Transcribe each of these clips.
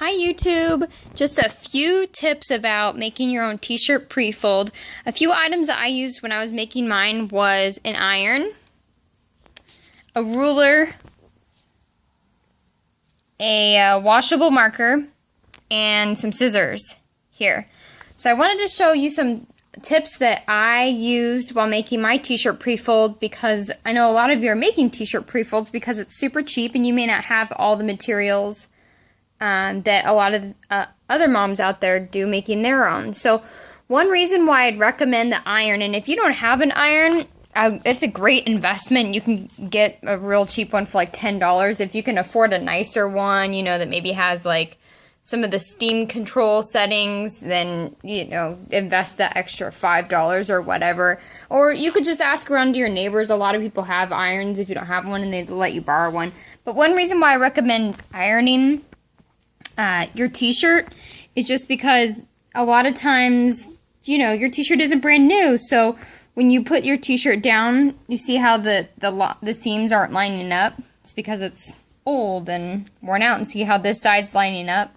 Hi YouTube! Just a few tips about making your own t-shirt pre-fold. A few items that I used when I was making mine was an iron, a ruler, a washable marker, and some scissors here. So I wanted to show you some tips that I used while making my t-shirt pre-fold, because I know a lot of you are making t-shirt pre-folds because it's super cheap and you may not have all the materials that a lot of other moms out there do making their own. So one reason why I'd recommend the iron, and if you don't have an iron, it's a great investment. You can get a real cheap one for like $10. If you can afford a nicer one, you know, that maybe has like some of the steam control settings, then, you know, invest that extra $5 or whatever. Or you could just ask around to your neighbors. A lot of people have irons if you don't have one, and they'll let you borrow one. But one reason why I recommend ironing your t-shirt is just because a lot of times, you know, your t-shirt isn't brand new. So when you put your t-shirt down, you see how the seams aren't lining up. It's because it's old and worn out, and see how this side's lining up.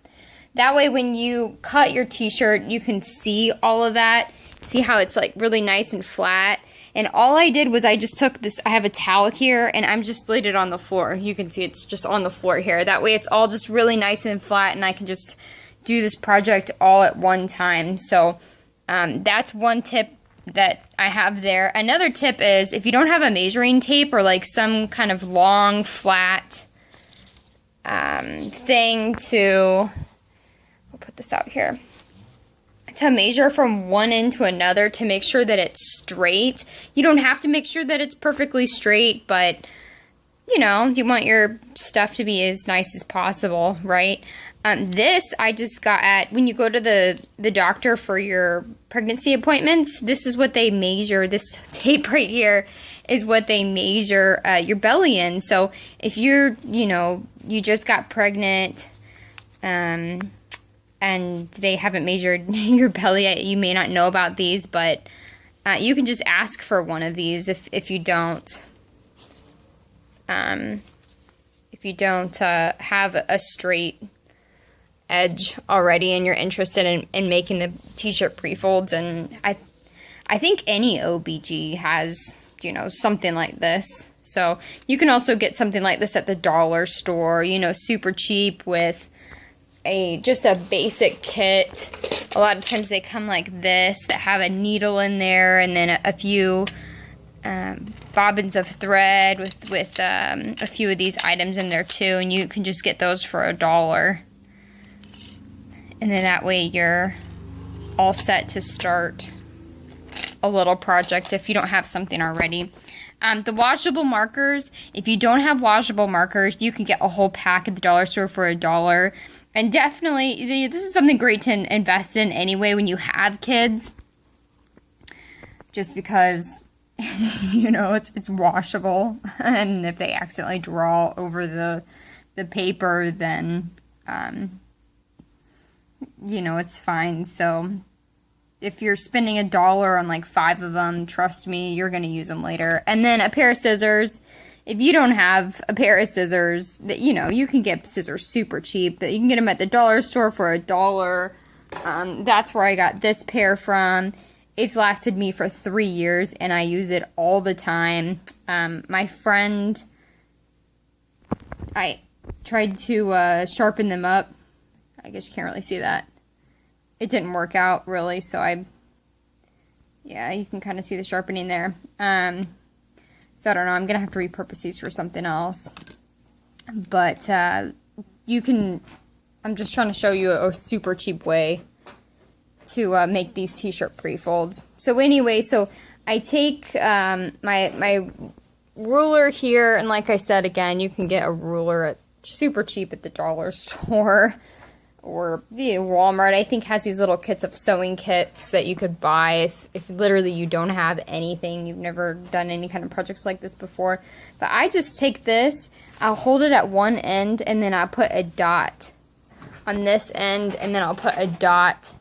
That way when you cut your t-shirt, you can see all of that. See how it's like really nice and flat. And all I did was I just took this, I have a towel here, and I'm just laid it on the floor. You can see it's just on the floor here. That way it's all just really nice and flat, and I can just do this project all at one time. So that's one tip that I have there. Another tip is, if you don't have a measuring tape or like some kind of long, flat thing to, I'll put this out here, to measure from one end to another to make sure that it's straight. You don't have to make sure that it's perfectly straight, but you know, you want your stuff to be as nice as possible, right? This I just got at, when you go to the doctor for your pregnancy appointments, this is what they measure. This tape right here is what they measure your belly in. So if you're, you know, you just got pregnant, and they haven't measured your belly yet, you may not know about these, but you can just ask for one of these if you don't have a straight edge already and you're interested in making the t-shirt pre-folds. And I think any OBG has, you know, something like this. So you can also get something like this at the dollar store, you know, super cheap, with just a basic kit. A lot of times they come like this, that have a needle in there, and then a few bobbins of thread with a few of these items in there too, and you can just get those for $1. And then that way you're all set to start a little project if you don't have something already. The washable markers, if you don't have washable markers, you can get a whole pack at the dollar store for $1. And definitely, this is something great to invest in anyway when you have kids. Just because, you know, it's washable. And if they accidentally draw over the paper, then, you know, it's fine. So if you're spending $1 on like 5 of them, trust me, you're going to use them later. And then a pair of scissors. If you don't have a pair of scissors, that, you know, you can get scissors super cheap. That you can get them at the dollar store for $1. That's where I got this pair from. It's lasted me for 3 years, and I use it all the time. My friend, I tried to sharpen them up. I guess you can't really see that. It didn't work out really, so yeah, you can kind of see the sharpening there. So I don't know, I'm going to have to repurpose these for something else. But you can, I'm just trying to show you a super cheap way to make these t-shirt pre-folds. So anyway, so I take my ruler here, and like I said, again, you can get a ruler at super cheap at the dollar store. Or, you know, Walmart, I think, has these little kits of sewing kits that you could buy if literally you don't have anything. You've never done any kind of projects like this before. But I just take this, I'll hold it at one end, and then I'll put a dot on this end, and then I'll put a dot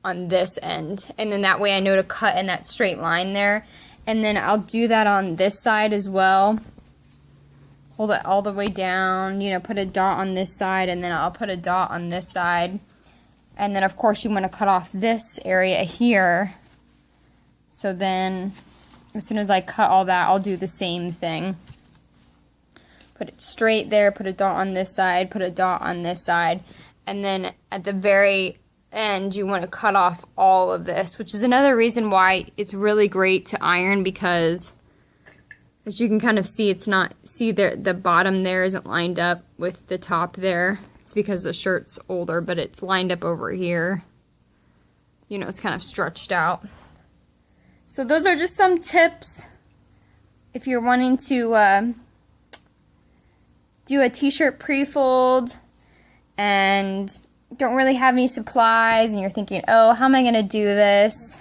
on this end. And then that way I know to cut in that straight line there. And then I'll do that on this side as well. hold it all the way down, you know, put a dot on this side, and then I'll put a dot on this side. And then, of course, you want to cut off this area here. So then, as soon as I cut all that, I'll do the same thing. Put it straight there, put a dot on this side, put a dot on this side. And then at the very end, you want to cut off all of this, which is another reason why it's really great to iron, because as you can kind of see, it's not, see there, the bottom there isn't lined up with the top there. It's because the shirt's older, but it's lined up over here. You know, it's kind of stretched out. So those are just some tips if you're wanting to do a t-shirt pre-fold and don't really have any supplies and you're thinking, oh, how am I going to do this?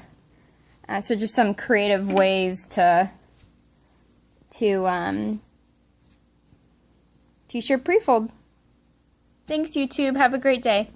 So just some creative ways to t-shirt pre-fold. Thanks, YouTube. Have a great day.